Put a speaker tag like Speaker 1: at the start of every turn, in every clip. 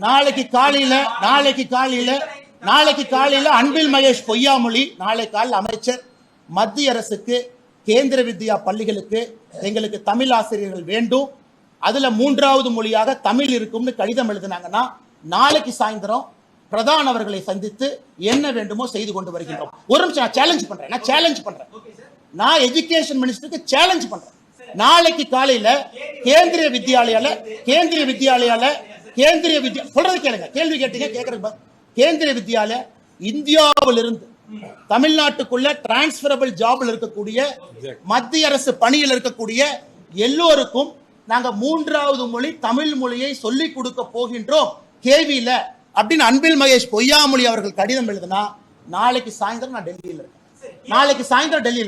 Speaker 1: நாளைக்கு காலையில அன்பில் மகேஷ் பொய்யாமொழி நாளை காலையில் அமைச்சர் மத்திய அரசுக்கு கேந்திர வித்யா பள்ளிகளுக்கு எங்களுக்கு தமிழ் ஆசிரியர்கள் வேண்டும், அதுல 3வது மொழியாக தமிழ் இருக்கும்னு கடிதம் எழுதினாங்கன்னா நாளைக்கு சாயந்தரம் பிரதான் அவர்களை சந்தித்து என்ன வேண்டுமோ செய்து கொண்டு வருகின்றோம். ஒரு நிமிஷம் நான் சேலஞ்ச் பண்றேன். நான் எஜுகேஷன் மினிஸ்டருக்கு சேலஞ்ச் பண்றேன். நாளைக்கு காலையில கேந்திரிய வித்யாலயால சொல்றது கேளுங்க, கேள்வி கேட்டீங்க கேட்கறது. கேந்திரிய வித்யாலயா இந்தியாவிலிருந்து தமிழ்நாட்டுக்குள்ள டிரான்ஸ்பரபிள் ஜாப்ல இருக்கக்கூடிய மத்திய அரசு பணியில் இருக்கக்கூடிய எல்லோருக்கும் நாங்க 3வது மொழி தமிழ் மொழியை சொல்லிக் கொடுக்க போகின்றோம் கேவியில அப்படின்னு அன்பில் மகேஷ் பொய்யாமொழி அவர்கள் கடிதம் எழுதுனா நாளைக்கு சாயந்தரம் நான் டெல்லியில்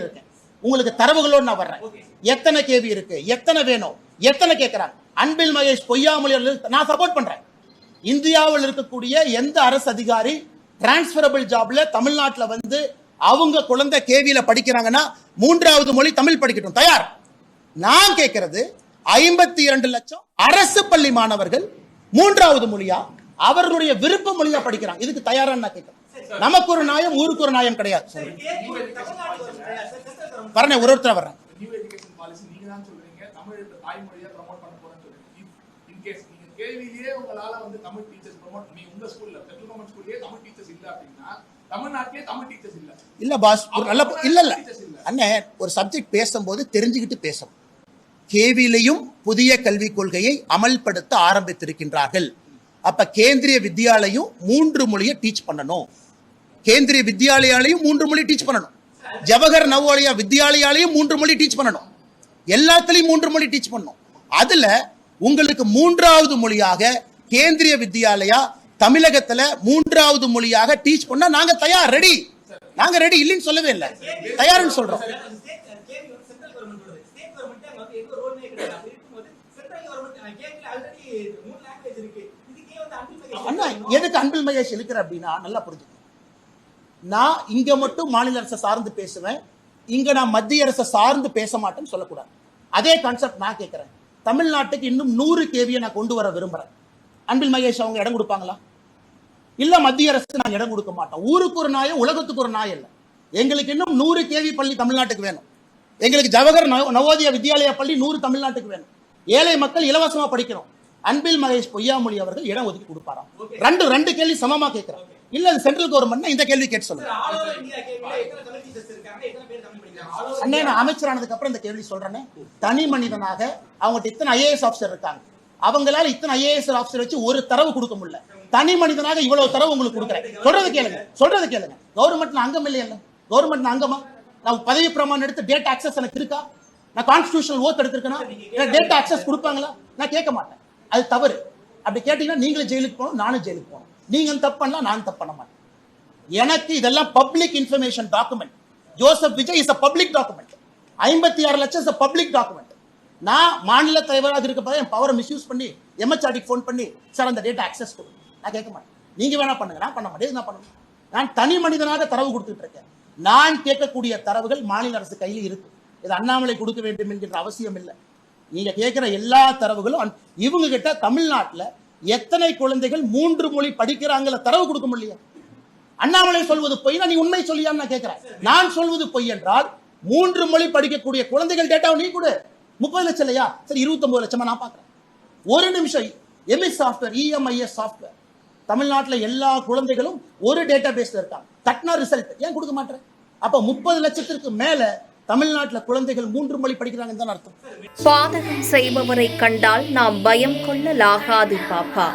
Speaker 1: இருக்கேன். உங்களுக்கு தரவுகளோடு நான் வர்றேன். எத்தனை கேவி இருக்கு, எத்தனை வேணும், எத்தனை கேட்கிறாங்க. அன்பில் மகேஷ் பொய்யாமொழி நான் சப்போர்ட் பண்றேன். இந்தியாவில் இருக்கக்கூடிய எந்த அரசு அதிகாரி டிரான்ஸ்பரபிள் ஜாப்ல தமிழ்நாட்டுல வந்து அவங்க குழந்தை கேவியில படிக்கிறாங்கன்னா 3வது மொழி தமிழ் படிக்கட்டும், தயார். நான் கேட்கிறது 52 லட்சம் அரசு பள்ளி மாணவர்கள் 3வது மொழியா அவர்களுடைய விருப்ப மொழியா படிக்கிறாங்க. இதுக்கு தயாரா நான் கேட்கிறேன். நமக்கு ஒரு நியாயம், ஊருக்கு ஒரு நியாயம் கிடையாது. வரேன், ஒருத்தர் வர்றேன்.
Speaker 2: கேள்வியிலேயே உங்களால வந்து தமிழ் டீச்சர்ஸ் ப்ரோமோட் பண்ணி உங்க ஸ்கூல்ல சென்ட்ரல் கவர்மெண்ட் ஸ்கூல்லயே தமிழ் டீச்சர்ஸ் இல்ல அப்படின்னா தமிழ்நாட்டிலே தமிழ் டீச்சர்ஸ் இல்ல
Speaker 1: பாஸ். ஒரு நல்ல இல்ல அண்ணே, ஒரு சப்ஜெக்ட் பேசும்போது தெரிஞ்சுக்கிட்டு பேசணும். கேவிலையும் புதிய கல்விக் கொள்கையை அமல்படுத்த ஆரம்பித்திருக்கின்றார்கள். அப்ப கேந்திரிய வித்யாலயும் 3 மொழியை டீச் பண்ணணும். கேந்திரிய வித்யாலயாலையும் 3 மொழி டீச் பண்ணணும். ஜவஹர் நவோதயா வித்யாலயாலையும் 3 மொழி டீச் பண்ணணும். எல்லாத்துலயும் 3 மொழி டீச் பண்ணணும். அதுல உங்களுக்கு 3வது மொழியாக கேந்திரிய வித்யாலயா தமிழகத்துல 3வது மொழியாக டீச் பண்ணா நாங்க தயார், ரெடி. நாங்க ரெடி இல்லைன்னு சொல்லவே இல்லை, தயார்னு சொல்றோம். அண்ணா, எதுக்கு அன்பில் மகேஷ் இருக்கிற அப்படின்னா நல்லா புரிஞ்சுக்கணும். நான் இங்க மட்டும் மாநில அரசை சார்ந்து பேசுவேன், இங்க நான் மத்திய அரசை சார்ந்து பேச மாட்டேன்னு சொல்லக்கூடாது. அதே கான்செப்ட் நான் கேட்கிறேன். தமிழ்நாட்டுக்கு இன்னும் 100 கேவியை நான் கொண்டு வர விரும்புறேன். அன்பில் மகேஷ் அவங்க இடம் கொடுப்பாங்களா? இல்ல மத்திய அரசு நான் இடம் கொடுக்க மாட்டோம். ஊருக்கு ஒரு நாயம், உலகத்துக்கு ஒரு நாயம் இல்ல. எங்களுக்கு இன்னும் 100 கேவி பள்ளி தமிழ்நாட்டுக்கு வேணும். எங்களுக்கு ஜவஹர் நவோதயா வித்யாலயா பள்ளி 100 தமிழ்நாட்டுக்கு வேணும். ஏழை மக்கள் இலவசமா படிக்கணும். அன்பில் மகேஷ் பொய்யாமொழி அவர்கள் இடம் ஒதுக்கி கொடுப்பாராம். ரெண்டு கேள்வி சமமா கேட்கிறேன். இல்ல அது சென்ட்ரல் கவர்மெண்ட் இந்த கேள்வி கேட்டு சொல்லுங்க. அண்ணே, நான் அமைச்சரானதுக்கு அப்புறம் இந்த கேள்வி சொல்றேன். தனி மனிதனாக அவங்ககிட்ட இத்தனை ஐஏஎஸ் ஆபிசர் இருக்காங்க. அவங்களால இத்தனை ஐஏஎஸ் ஆபிசர் வச்சு ஒரு தரவு கொடுக்க முடியல. தனி மனிதனாக இவ்வளவு தரவு உங்களுக்கு கொடுக்குறேன். சொல்றது கேளுங்க. கவர்மெண்ட்ல அங்கம் இல்லையா? கவர்மெண்ட் அங்கமா? நான் பதவி பிரமாணம் எடுத்து டேட்டா ஆக்சஸ் எனக்கு இருக்கா? நான் கான்ஸ்டிடியூஷனல் ஓத் எடுத்திருக்கேனா? டேட்டா ஆக்சஸ் கொடுப்பாங்களா? நான் கேட்க மாட்டேன். அது தவறு. அப்படி கேட்டீங்கன்னா நீங்களும் ஜெயிலுக்கு போகணும், நானும் ஜெயிலுக்கு போகணும். நீங்க தப்பு பண்ணலாம், நான் தப்பு பண்ண மாட்டேன். எனக்கு இதெல்லாம் public information document. Joseph Vijay is a public document. 56 லட்சம் இஸ் a பப்ளிக் டாக்குமெண்ட். நான் மாநில தலைவராக இருக்க என் பவரை மிஸ்யூஸ் பண்ணி எம்ஹெச்ஆர்டிக்கு ஃபோன் பண்ணி சார் அந்த டேட்டா ஆக்சஸ் கொடுங்க, நான் கேட்க மாட்டேன். நீங்க வேணா பண்ணுங்க, நான் பண்ண மாட்டேன். நான் பண்ணணும். நான் தனி மனிதனாக தரவு கொடுத்துட்டு இருக்கேன். நான் கேட்கக்கூடிய தரவுகள் மாநில அரசு கையில் இருக்கு. இது அண்ணாமலை கொடுக்க வேண்டும் என்கின்ற அவசியம் இல்லை. நீங்க கேட்கிற எல்லா தரவுகளும் இவங்க கிட்ட தமிழ்நாட்டில் எத்தனை குழந்தைகள் 3 மொழி படிக்கிறாங்கள தரவு கொடுக்க முடியல. அண்ணாமலை சொல்வது பொய், நீ உண்மை சொல்லியான்னு நான் கேட்கிறேன். நான் சொல்வது பொய் என்றால் 3 மொழி படிக்கக்கூடிய குழந்தைகள் டேட்டாவை நீ கொடு. 30 லட்சம் இல்லையா? சரி, 29 லட்சமா நான் பார்க்கிறேன். ஒரு நிமிஷம். எம்இஎஸ் சாஃப்ட்வேர், இஎம்ஐஎஸ் சாஃப்ட்வேர் தமிழ்நாட்டில் எல்லா குழந்தைகளும் ஒரு டேட்டா பேஸ்ல இருக்காங்க. தட்னா ரிசல்ட் ஏன் கொடுக்க மாட்டேன்? அப்ப 30 லட்சத்திற்கு மேல தமிழ்நாட்டில் குழந்தைகள் 3 மொழி படிக்கிறாங்கன்னு தான் அர்த்தம்.
Speaker 3: பாதகம் செய்பவரை கண்டால் நாம் பயம் கொள்ளலாகாது பாப்பா.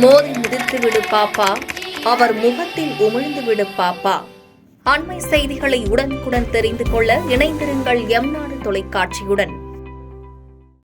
Speaker 3: மோதி மிதித்து விடு பாப்பா, அவர் முகத்தில் உமிழ்ந்து விடு பாப்பா. அண்மை செய்திகளை உடனுக்குடன் தெரிந்து கொள்ள இணைந்திருங்கள் எம் நாடு தொலைக்காட்சியுடன்.